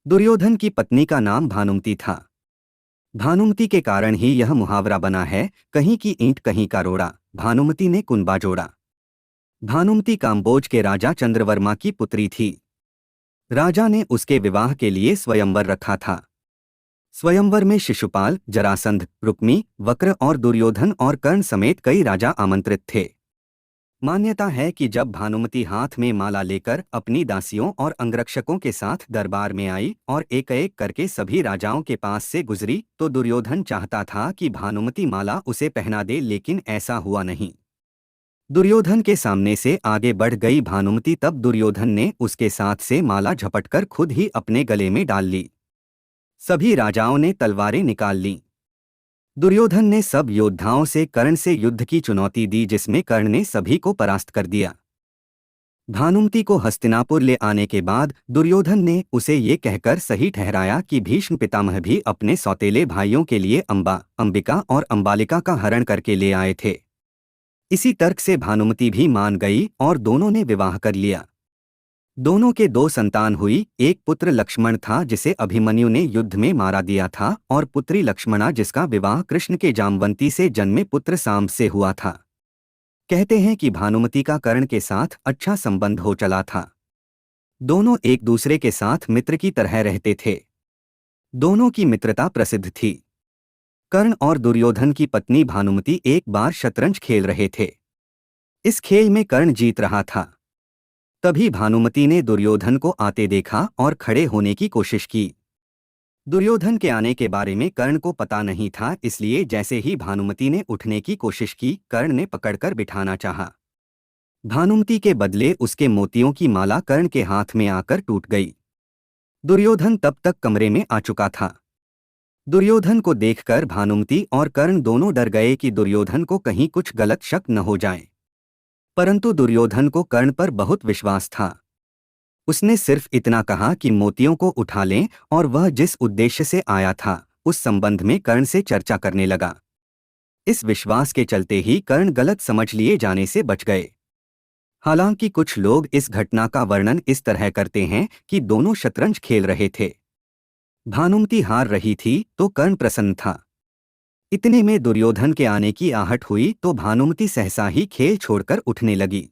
दुर्योधन की पत्नी का नाम भानुमति था। भानुमति के कारण ही यह मुहावरा बना है, कहीं की ईंट कहीं का रोड़ा, भानुमति ने कुनबा जोड़ा। भानुमति काम्बोज के राजा चंद्रवर्मा की पुत्री थी। राजा ने उसके विवाह के लिए स्वयंवर रखा था। स्वयंवर में शिशुपाल, जरासंध, रुक्मी, वक्र और दुर्योधन और कर्ण समेत कई राजा आमंत्रित थे। मान्यता है कि जब भानुमति हाथ में माला लेकर अपनी दासियों और अंगरक्षकों के साथ दरबार में आई और एक एक करके सभी राजाओं के पास से गुजरी, तो दुर्योधन चाहता था कि भानुमति माला उसे पहना दे, लेकिन ऐसा हुआ नहीं। दुर्योधन के सामने से आगे बढ़ गई भानुमति, तब दुर्योधन ने उसके साथ से माला झपटकर खुद ही अपने गले में डाल ली। सभी राजाओं ने तलवारें निकाल लीं। दुर्योधन ने सब योद्धाओं से कर्ण से युद्ध की चुनौती दी, जिसमें कर्ण ने सभी को परास्त कर दिया। भानुमति को हस्तिनापुर ले आने के बाद दुर्योधन ने उसे ये कहकर सही ठहराया कि भीष्म पितामह भी अपने सौतेले भाइयों के लिए अंबा, अंबिका और अंबालिका का हरण करके ले आए थे। इसी तर्क से भानुमति भी मान गई और दोनों ने विवाह कर लिया। दोनों के दो संतान हुई। एक पुत्र लक्ष्मण था जिसे अभिमन्यु ने युद्ध में मारा दिया था, और पुत्री लक्ष्मणा जिसका विवाह कृष्ण के जामवंती से जन्मे पुत्र सांब से हुआ था। कहते हैं कि भानुमति का कर्ण के साथ अच्छा संबंध हो चला था। दोनों एक दूसरे के साथ मित्र की तरह रहते थे। दोनों की मित्रता प्रसिद्ध थी। कर्ण और दुर्योधन की पत्नी भानुमति एक बार शतरंज खेल रहे थे। इस खेल में कर्ण जीत रहा था। तभी भानुमति ने दुर्योधन को आते देखा और खड़े होने की कोशिश की। दुर्योधन के आने के बारे में कर्ण को पता नहीं था, इसलिए जैसे ही भानुमति ने उठने की कोशिश की, कर्ण ने पकड़कर बिठाना चाहा। भानुमति के बदले उसके मोतियों की माला कर्ण के हाथ में आकर टूट गई। दुर्योधन तब तक कमरे में आ चुका था। दुर्योधन को देखकर भानुमति और कर्ण दोनों डर गए कि दुर्योधन को कहीं कुछ गलत शक न हो जाए। परंतु दुर्योधन को कर्ण पर बहुत विश्वास था। उसने सिर्फ इतना कहा कि मोतियों को उठा लें, और वह जिस उद्देश्य से आया था उस संबंध में कर्ण से चर्चा करने लगा। इस विश्वास के चलते ही कर्ण गलत समझ लिए जाने से बच गए। हालांकि कुछ लोग इस घटना का वर्णन इस तरह करते हैं कि दोनों शतरंज खेल रहे थे। भानुमति हार रही थी तो कर्ण प्रसन्न था। इतने में दुर्योधन के आने की आहट हुई तो भानुमति सहसा ही खेल छोड़कर उठने लगी।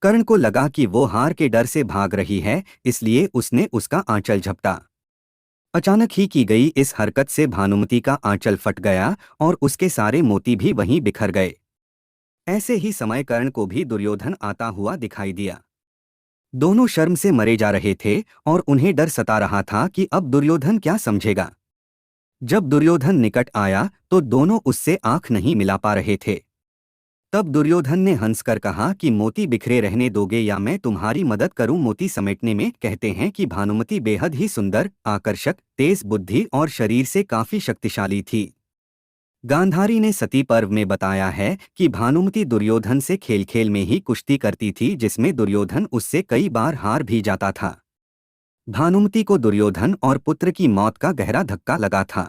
कर्ण को लगा कि वो हार के डर से भाग रही है, इसलिए उसने उसका आंचल झपटा। अचानक ही की गई इस हरकत से भानुमति का आंचल फट गया और उसके सारे मोती भी वहीं बिखर गए। ऐसे ही समय कर्ण को भी दुर्योधन आता हुआ दिखाई दिया। दोनों शर्म से मरे जा रहे थे और उन्हें डर सता रहा था कि अब दुर्योधन क्या समझेगा। जब दुर्योधन निकट आया तो दोनों उससे आंख नहीं मिला पा रहे थे। तब दुर्योधन ने हंसकर कहा कि मोती बिखरे रहने दोगे या मैं तुम्हारी मदद करूं मोती समेटने में। कहते हैं कि भानुमति बेहद ही सुंदर, आकर्षक, तेज बुद्धि और शरीर से काफी शक्तिशाली थी। गांधारी ने सती पर्व में बताया है कि भानुमति दुर्योधन से खेल खेल में ही कुश्ती करती थी, जिसमें दुर्योधन उससे कई बार हार भी जाता था। भानुमति को दुर्योधन और पुत्र की मौत का गहरा धक्का लगा था।